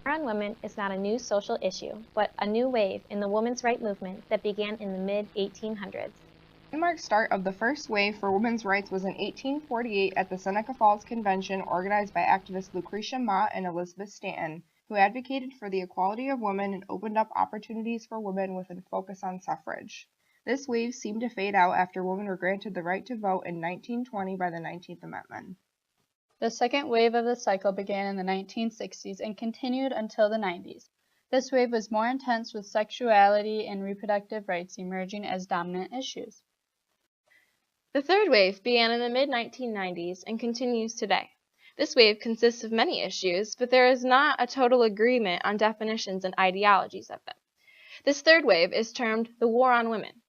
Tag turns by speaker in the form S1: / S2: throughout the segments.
S1: War on women is not a new social issue, but a new wave in the women's rights movement that began in the mid-1800s.
S2: The landmark start of the first wave for women's rights was in 1848 at the Seneca Falls Convention organized by activists Lucretia Mott and Elizabeth Stanton, who advocated for the equality of women and opened up opportunities for women with a focus on suffrage. This wave seemed to fade out after women were granted the right to vote in 1920 by the 19th Amendment.
S3: The second wave of the cycle began in the 1960s and continued until the 90s. This wave was more intense, with sexuality and reproductive rights emerging as dominant issues.
S4: The third wave began in the mid-1990s and continues today. This wave consists of many issues, but there is not a total agreement on definitions and ideologies of them. This third wave is termed the War on Women.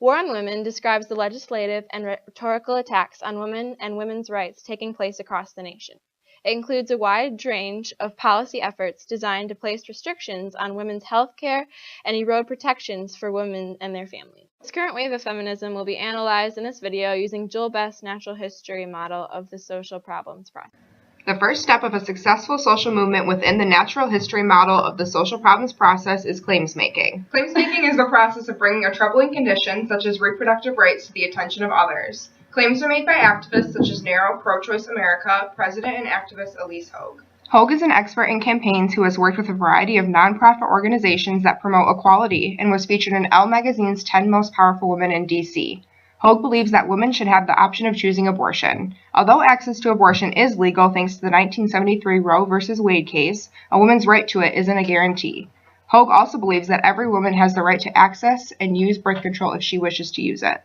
S4: War on Women describes the legislative and rhetorical attacks on women and women's rights taking place across the nation. It includes a wide range of policy efforts designed to place restrictions on women's health care and erode protections for women and their families. This current wave of feminism will be analyzed in this video using Joel Best's natural history model of the social problems process.
S2: The first step of a successful social movement within the natural history model of the social problems process is claims making. Claims making is the process of bringing a troubling condition, such as reproductive rights, to the attention of others. Claims are made by activists such as NARAL, Pro-Choice America, President and activist Elise Hogue. Hogue is an expert in campaigns who has worked with a variety of nonprofit organizations that promote equality and was featured in Elle magazine's 10 Most Powerful Women in D.C. Hogue believes that women should have the option of choosing abortion. Although access to abortion is legal thanks to the 1973 Roe v. Wade case, a woman's right to it isn't a guarantee. Hogue also believes that every woman has the right to access and use birth control if she wishes to use it.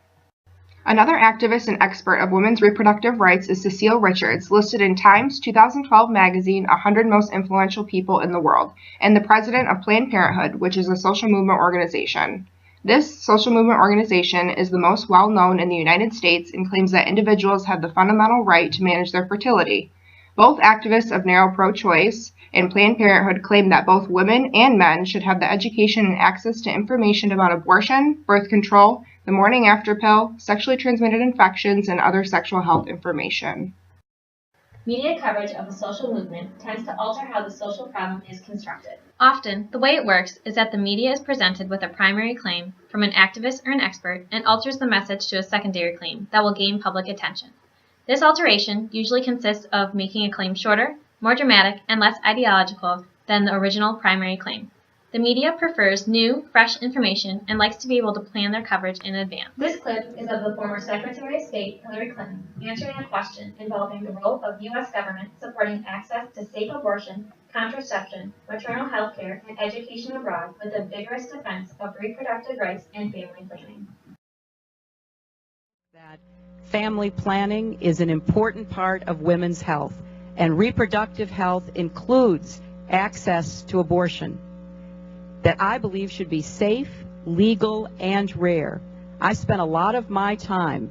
S2: Another activist and expert of women's reproductive rights is Cecile Richards, listed in Time's 2012 magazine 100 Most Influential People in the World, and the president of Planned Parenthood, which is a social movement organization. This social movement organization is the most well-known in the United States and claims that individuals have the fundamental right to manage their fertility. Both activists of NARAL Pro-Choice and Planned Parenthood claim that both women and men should have the education and access to information about abortion, birth control, the morning after pill, sexually transmitted infections, and other sexual health information.
S1: Media coverage of a social movement tends to alter how the social problem is constructed. Often, the way it works is that the media is presented with a primary claim from an activist or an expert and alters the message to a secondary claim that will gain public attention. This alteration usually consists of making a claim shorter, more dramatic, and less ideological than the original primary claim. The media prefers new, fresh information and likes to be able to plan their coverage in advance. This clip is of the former Secretary of State Hillary Clinton answering a question involving the role of U.S. government supporting access to safe abortion, contraception, maternal health care, and education abroad with a vigorous defense of reproductive rights and family planning.
S5: That family planning is an important part of women's health, and reproductive health includes access to abortion that I believe should be safe, legal, and rare. I spent a lot of my time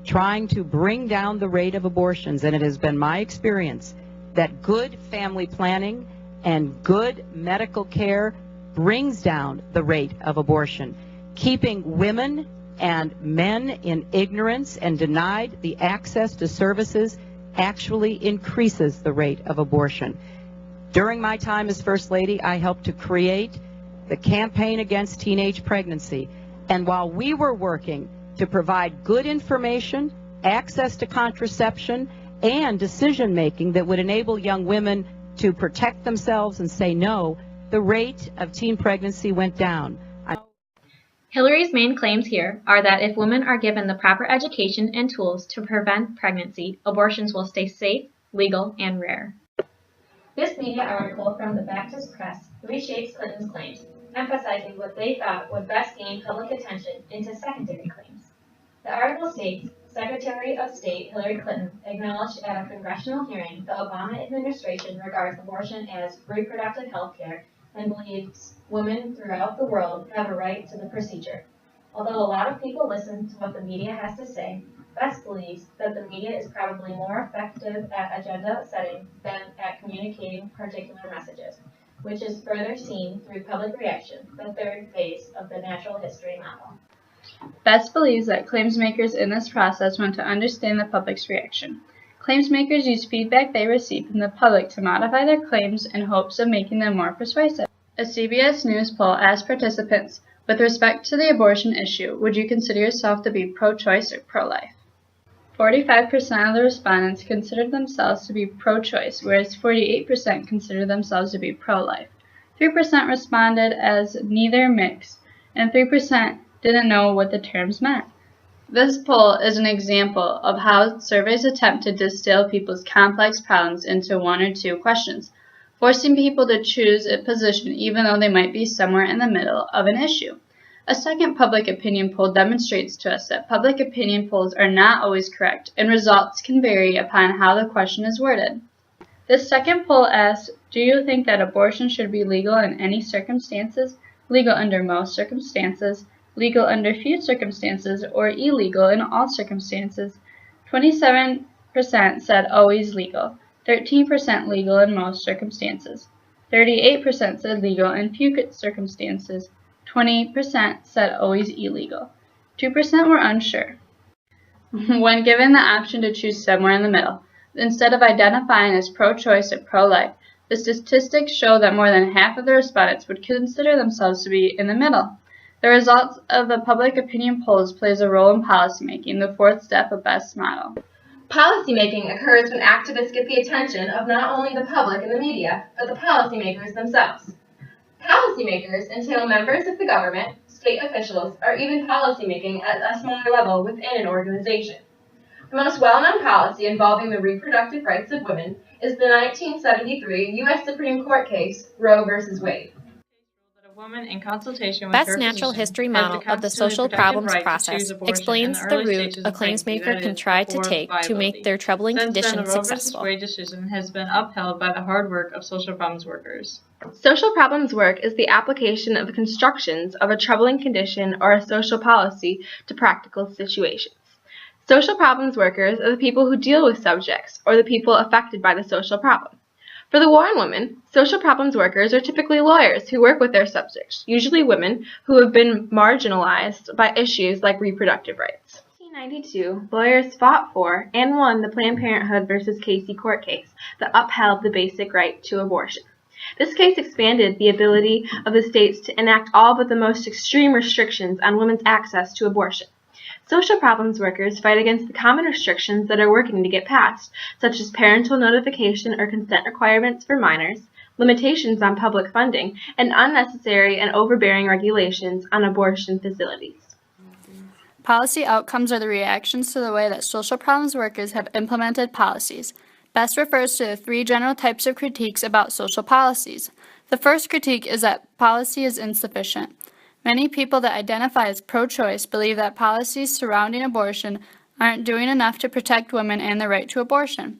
S5: trying to bring down the rate of abortions, and it has been my experience that good family planning and good medical care brings down the rate of abortion. Keeping women and men in ignorance and denied the access to services actually increases the rate of abortion. During my time as First Lady, I helped to create the Campaign Against Teenage Pregnancy. And while we were working to provide good information, access to contraception, and decision-making that would enable young women to protect themselves and say no, the rate of teen pregnancy went down.
S1: Hillary's main claims here are that if women are given the proper education and tools to prevent pregnancy, abortions will stay safe, legal, and rare. This media article from the Baptist Press reshapes Clinton's claims, emphasizing what they thought would best gain public attention into secondary claims. The article states, Secretary of State Hillary Clinton acknowledged at a congressional hearing the Obama administration regards abortion as reproductive health care and believes women throughout the world have a right to the procedure. Although a lot of people listen to what the media has to say, Best believes that the media is probably more effective at agenda setting than at communicating particular messages, which is further seen through public reaction, the third phase of the natural history model.
S3: Best believes that claims makers in this process want to understand the public's reaction. Claims makers use feedback they receive from the public to modify their claims in hopes of making them more persuasive. A CBS News poll asked participants, with respect to the abortion issue, would you consider yourself to be pro-choice or pro-life? 45% of the respondents considered themselves to be pro-choice, whereas 48% considered themselves to be pro-life. 3% responded as neither mix, and 3% didn't know what the terms meant. This poll is an example of how surveys attempt to distill people's complex problems into one or two questions, forcing people to choose a position even though they might be somewhere in the middle of an issue. A second public opinion poll demonstrates to us that public opinion polls are not always correct, and results can vary upon how the question is worded. This second poll asks, do you think that abortion should be legal in any circumstances, legal under most circumstances, legal under few circumstances, or illegal in all circumstances? 27% said always legal, 13% legal in most circumstances, 38% said legal in few circumstances, 20% said always illegal, 2% were unsure. When given the option to choose somewhere in the middle, instead of identifying as pro-choice or pro-life, the statistics show that more than half of the respondents would consider themselves to be in the middle. The results of the public opinion polls plays a role in policymaking, the fourth step of BEST model.
S1: Policymaking occurs when activists get the attention of not only the public and the media, but the policymakers themselves. Policymakers entail members of the government, state officials, or even policymaking at a smaller level within an organization. The most well-known policy involving the reproductive rights of women is the 1973 U.S. Supreme Court case, Roe v. Wade.
S6: Woman in consultation with
S4: Best
S6: her
S4: natural
S6: physician
S4: history
S6: has
S4: model
S6: the
S4: of the social
S6: constitutionally
S4: problems
S6: protected right to
S4: process
S6: choose abortion in
S4: explains
S6: the
S4: the
S6: early
S4: route
S6: stages
S4: a
S6: of
S4: claims
S6: pregnancy,
S4: maker
S6: that
S4: can
S6: is,
S4: try to
S6: before
S4: take to
S6: viability.
S4: make their troubling
S6: Since then,
S4: condition
S6: the Roe v.
S4: successful.
S6: Wade decision has been upheld by the hard work of social problems workers.
S1: Social problems work is the application of the constructions of a troubling condition or a social policy to practical situations. Social problems workers are the people who deal with subjects or the people affected by the social problem. For the war on women, social problems workers are typically lawyers who work with their subjects, usually women who have been marginalized by issues like reproductive rights. In 1992, lawyers fought for and won the Planned Parenthood v. Casey court case that upheld the basic right to abortion. This case expanded the ability of the states to enact all but the most extreme restrictions on women's access to abortion. Social problems workers fight against the common restrictions that are working to get passed, such as parental notification or consent requirements for minors, limitations on public funding, and unnecessary and overbearing regulations on abortion facilities.
S3: Policy outcomes are the reactions to the way that social problems workers have implemented policies. BEST refers to the three general types of critiques about social policies. The first critique is that policy is insufficient. Many people that identify as pro-choice believe that policies surrounding abortion aren't doing enough to protect women and their right to abortion.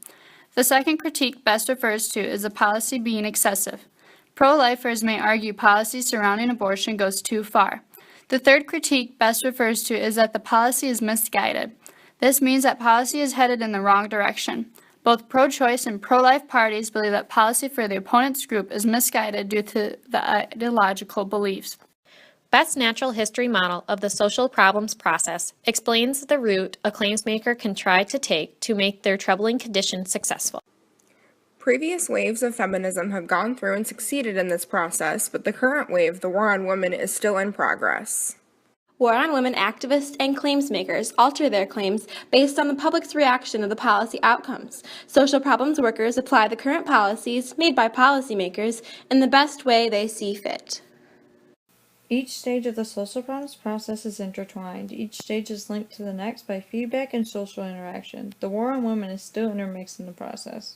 S3: The second critique BEST refers to is the policy being excessive. Pro-lifers may argue policy surrounding abortion goes too far. The third critique BEST refers to is that the policy is misguided. This means that policy is headed in the wrong direction. Both pro-choice and pro-life parties believe that policy for the opponent's group is misguided due to the ideological beliefs.
S4: Best natural history model of the social problems process explains the route a claims maker can try to take to make their troubling condition successful.
S2: Previous waves of feminism have gone through and succeeded in this process, but the current wave, the war on women, is still in progress.
S4: War on women activists and claims makers alter their claims based on the public's reaction of the policy outcomes. Social problems workers apply the current policies made by policymakers in the best way they see fit.
S7: Each stage of the social problems process is intertwined. Each stage is linked to the next by feedback and social interaction. The war on women is still intermixed in the process.